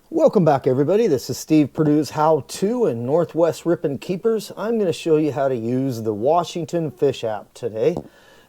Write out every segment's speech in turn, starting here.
Welcome back, everybody. This is Steve Perdue's How-To in North West Rippin Keepers. I'm going to show you how to use the Washington Fish app today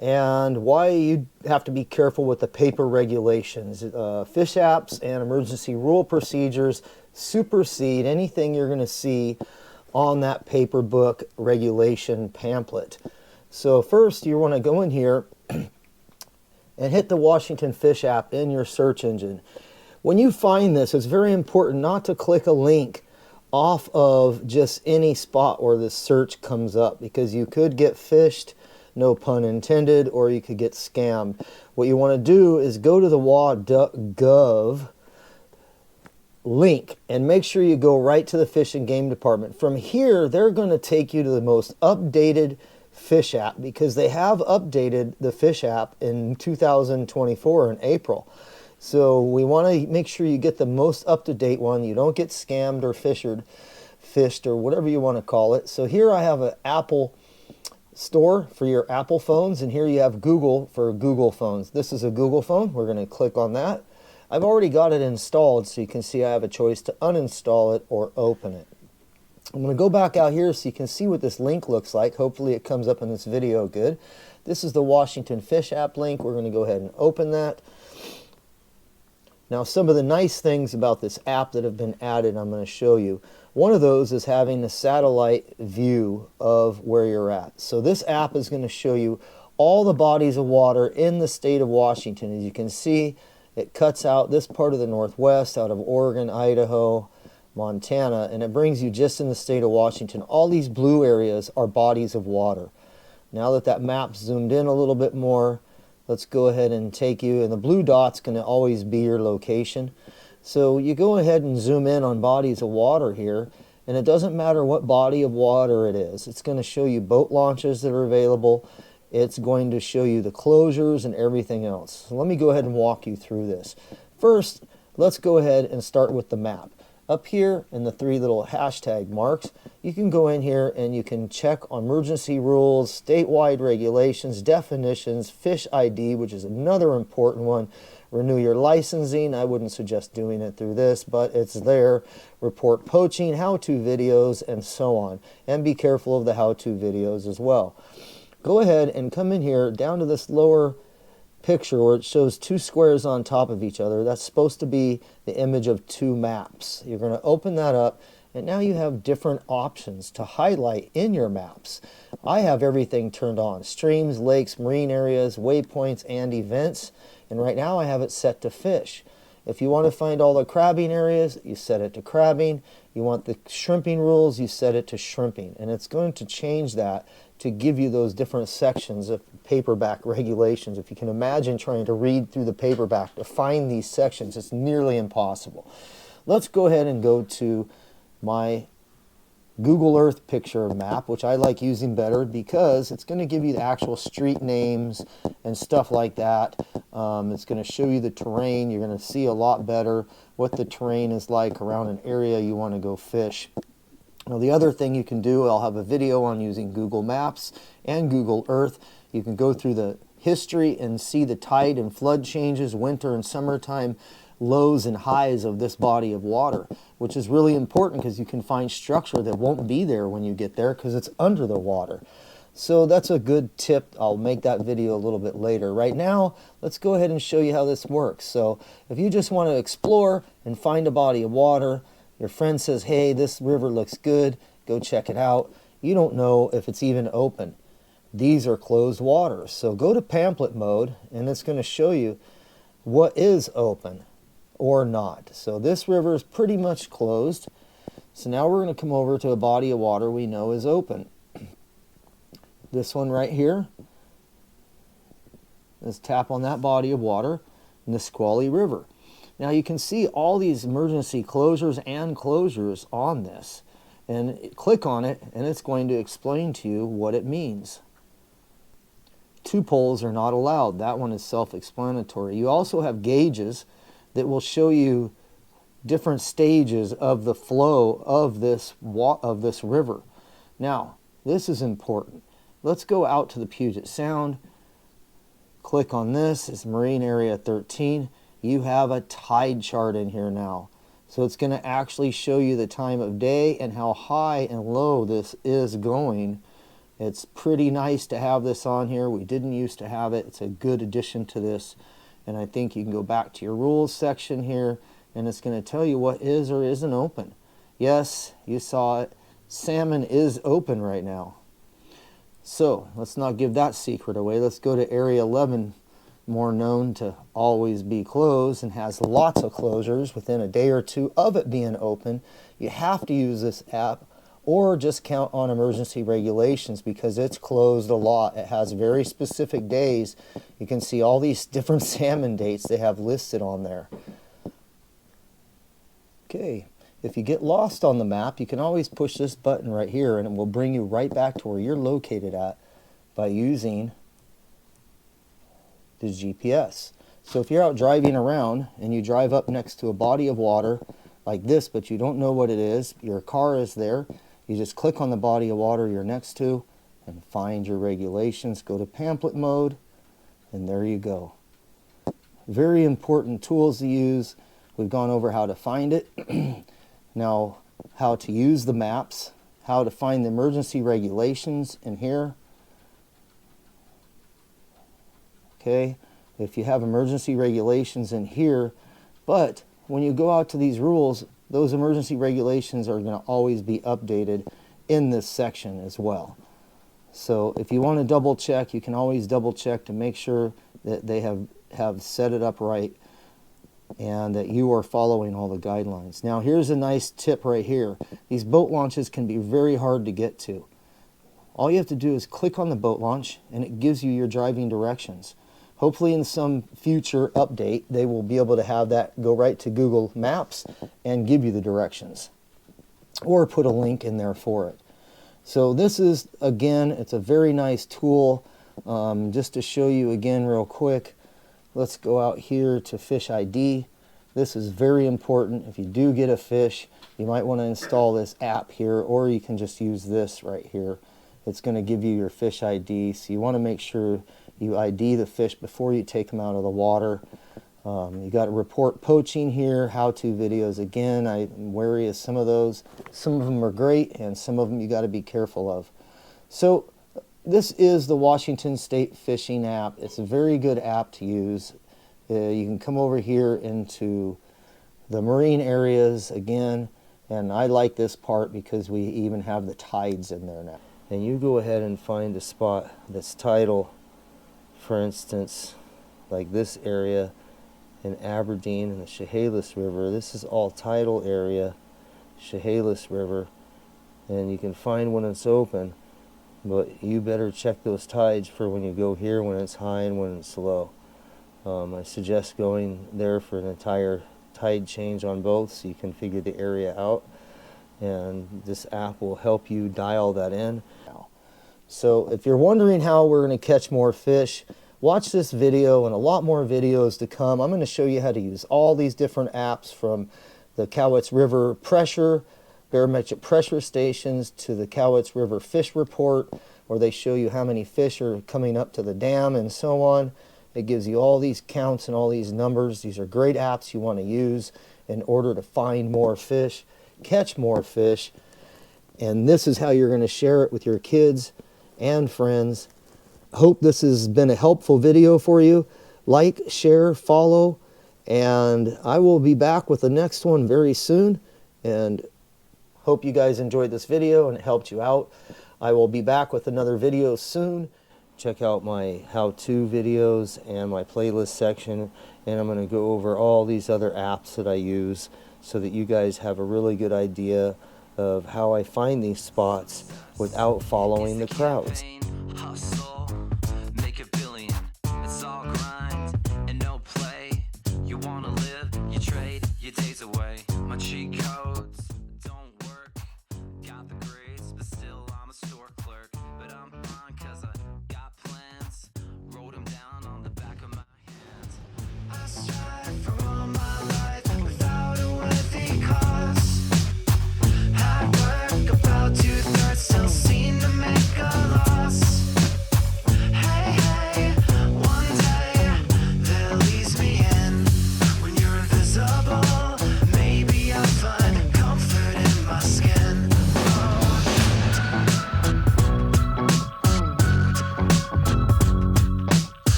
and why you have to be careful with the paper regulations. Fish apps and emergency rule procedures supersede anything you're going to see on that paper book regulation pamphlet. So first, you want to go in here and hit the Washington Fish app in your search engine. When you find this, it's very important not to click a link off of just any spot where the search comes up, because you could get fished, no pun intended, or you could get scammed. What you want to do is go to the WFDW link and make sure you go right to the Fish and Game Department. From here, they're going to take you to the most updated fish app, because they have updated the fish app in 2024 in April. So we want to make sure you get the most up-to-date one. You don't get scammed or fished or whatever you want to call it. So here I have an Apple store for your Apple phones, and here you have Google for Google phones. This is a Google phone. We're going to click on that. I've already got it installed, so you can see I have a choice to uninstall it or open it. I'm going to go back out here so you can see what this link looks like. Hopefully it comes up in this video good. This is the Washington Fish app link. We're going to go ahead and open that. Now, some of the nice things about this app that have been added, I'm going to show you. One of those is having a satellite view of where you're at. So this app is going to show you all the bodies of water in the state of Washington. As you can see, it cuts out this part of the Northwest out of Oregon, Idaho, Montana, and it brings you just in the state of Washington. All these blue areas are bodies of water. Now that that map's zoomed in a little bit more, let's go ahead and take you, and the blue dot's going to always be your location. So you go ahead and zoom in on bodies of water here, and it doesn't matter what body of water it is. It's going to show you boat launches that are available. It's going to show you the closures and everything else. So let me go ahead and walk you through this. First, let's go ahead and start with the map. Up here in the three little hashtag marks, you can go in here and you can check on emergency rules, statewide regulations, definitions, fish ID, which is another important one. Renew your licensing. I wouldn't suggest doing it through this, but it's there. Report poaching, how-to videos, and so on. And be careful of the how-to videos as well. Go ahead and come in here down to this lower picture where it shows two squares on top of each other. That's supposed to be the image of two maps. You're going to open that up, and now you have different options to highlight in your maps. I have everything turned on: streams, lakes, marine areas, waypoints, and events. And right now I have it set to fish. If you want to find all the crabbing areas, you set it to crabbing. You want the shrimping rules, you set it to shrimping. And it's going to change that to give you those different sections of paperback regulations. If you can imagine trying to read through the paperback to find these sections, it's nearly impossible. Let's go ahead and go to my Google Earth picture map, which I like using better because it's going to give you the actual street names and stuff like that. It's going to show you the terrain. You're going to see a lot better what the terrain is like around an area you want to go fish. Now, the other thing you can do, I'll have a video on using Google Maps and Google Earth. You can go through the history and see the tide and flood changes, winter and summertime, lows and highs of this body of water, which is really important because you can find structure that won't be there when you get there because it's under the water. So that's a good tip. I'll make that video a little bit later. Right now, let's go ahead and show you how this works. So if you just want to explore and find a body of water, your friend says, hey, this river looks good, go check it out. You don't know if it's even open. These are closed waters. So go to pamphlet mode, and it's going to show you what is open or not. So this river is pretty much closed. So now we're going to come over to a body of water we know is open. This one right here. Let's tap on that body of water, Nisqually River. Now you can see all these emergency closures and closures on this. And click on it, and it's going to explain to you what it means. 2 poles are not allowed. That one is self-explanatory. You also have gauges that will show you different stages of the flow of this river. Now, this is important. let's go out to the Puget Sound. Click on this. It's Marine Area 13. You have a tide chart in here now. So it's going to actually show you the time of day and how high and low this is going. It's pretty nice to have this on here. We didn't used to have it. It's a good addition to this. And I think you can go back to your rules section here, and it's going to tell you what is or isn't open. Yes, you saw it. Salmon is open right now. So let's not give that secret away. Let's go to Area 11, more known to always be closed and has lots of closures within a day or two of it being open. You have to use this app or just count on emergency regulations because it's closed a lot. It has very specific days. You can see all these different salmon dates they have listed on there. Okay, if you get lost on the map, you can always push this button right here and it will bring you right back to where you're located at by using the GPS. So if you're out driving around and you drive up next to a body of water like this, but you don't know what it is, your car is there, you just click on the body of water you're next to and find your regulations. Go to pamphlet mode, and there you go. Very important tools to use. We've gone over how to find it. Now, how to use the maps, how to find the emergency regulations in here. Okay, if you have emergency regulations in here, but when you go out to these rules, those emergency regulations are going to always be updated in this section as well. So if you want to double check, you can always double check to make sure that they have set it up right and that you are following all the guidelines. Now here's a nice tip right here. These boat launches can be very hard to get to. All you have to do is click on the boat launch and it gives you your driving directions. Hopefully in some future update they will be able to have that go right to Google Maps and give you the directions or put a link in there for it. So this is, again, it's a very nice tool. Just to show you again real quick, let's go out here to Fish ID. This is very important. If you do get a fish, you might want to install this app here, or you can just use this right here. It's going to give you your fish ID, so you want to make sure you ID the fish before you take them out of the water. You got to report poaching here, how-to videos. Again, I'm wary of some of those. Some of them are great, and some of them you got to be careful of. So this is the Washington State Fishing app. It's a very good app to use. You can come over here into the marine areas again, and I like this part because we even have the tides in there now. And you go ahead and find a spot that's tidal. For instance, like this area in Aberdeen and the Chehalis River. This is all tidal area, Chehalis River, and you can find when it's open, but you better check those tides for when you go here, when it's high and when it's low. I suggest going there for an entire tide change on both so you can figure the area out, and this app will help you dial that in. So if you're wondering how we're going to catch more fish, watch this video and a lot more videos to come. I'm going to show you how to use all these different apps, from the Cowlitz River pressure, barometric pressure stations, to the Cowlitz River fish report, where they show you how many fish are coming up to the dam and so on. It gives you all these counts and all these numbers. These are great apps you want to use in order to find more fish, catch more fish, and this is how you're going to share it with your kids and friends. Hope this has been a helpful video for you. Like, share, follow, and I will be back with the next one very soon, and hope you guys enjoyed this video and it helped you out. I will be back with another video soon. Check out my how-to videos and my playlist section, and I'm going to go over all these other apps that I use so that you guys have a really good idea of how I find these spots without following the crowds.